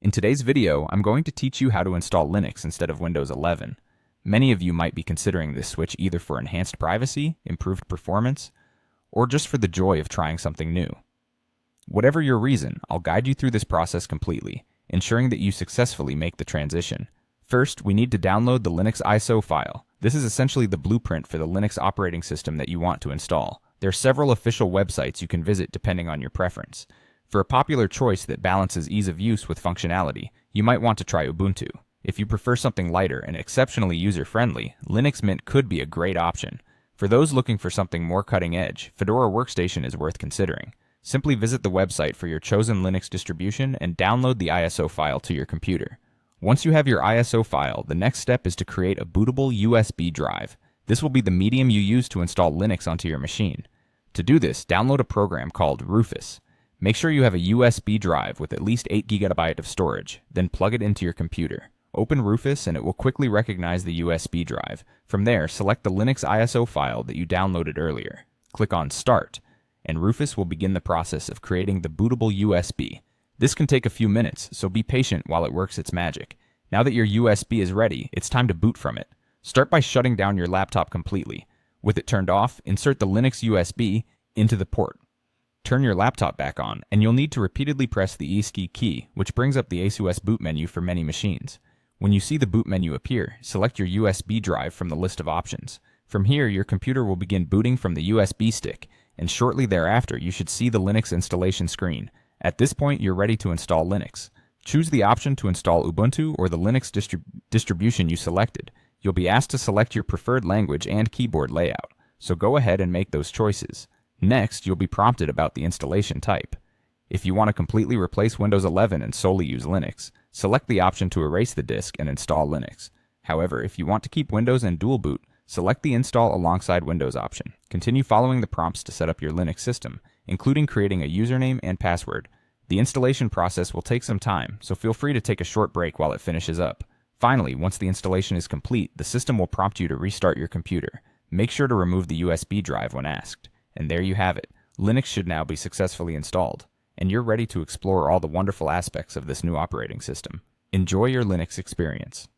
In today's video, I'm going to teach you how to install Linux instead of Windows 11. Many of you might be considering this switch either for enhanced privacy, improved performance, or just for the joy of trying something new. Whatever your reason, I'll guide you through this process completely, ensuring that you successfully make the transition. First, we need to download the Linux ISO file. This is essentially the blueprint for the Linux operating system that you want to install. There are several official websites you can visit depending on your preference. For a popular choice that balances ease of use with functionality, you might want to try Ubuntu. If you prefer something lighter and exceptionally user-friendly, Linux Mint could be a great option. For those looking for something more cutting-edge, Fedora Workstation is worth considering. Simply visit the website for your chosen Linux distribution and download the ISO file to your computer. Once you have your ISO file, the next step is to create a bootable USB drive. This will be the medium you use to install Linux onto your machine. To do this, download a program called Rufus. Make sure you have a USB drive with at least 8 GB of storage, then plug it into your computer. Open Rufus and it will quickly recognize the USB drive. From there, select the Linux ISO file that you downloaded earlier. Click on Start, and Rufus will begin the process of creating the bootable USB. This can take a few minutes, so be patient while it works its magic. Now that your USB is ready, it's time to boot from it. Start by shutting down your laptop completely. With it turned off, insert the Linux USB into the port. Turn your laptop back on, and you'll need to repeatedly press the ESC key, which brings up the ASUS boot menu for many machines. When you see the boot menu appear, select your USB drive from the list of options. From here, your computer will begin booting from the USB stick, and shortly thereafter, you should see the Linux installation screen. At this point, you're ready to install Linux. Choose the option to install Ubuntu or the Linux distribution you selected. You'll be asked to select your preferred language and keyboard layout, so go ahead and make those choices. Next, you'll be prompted about the installation type. If you want to completely replace Windows 11 and solely use Linux, select the option to erase the disk and install Linux. However, if you want to keep Windows and dual boot, select the Install alongside Windows option. Continue following the prompts to set up your Linux system, including creating a username and password. The installation process will take some time, so feel free to take a short break while it finishes up. Finally, once the installation is complete, the system will prompt you to restart your computer. Make sure to remove the USB drive when asked. And there you have it. Linux should now be successfully installed, and you're ready to explore all the wonderful aspects of this new operating system. Enjoy your Linux experience.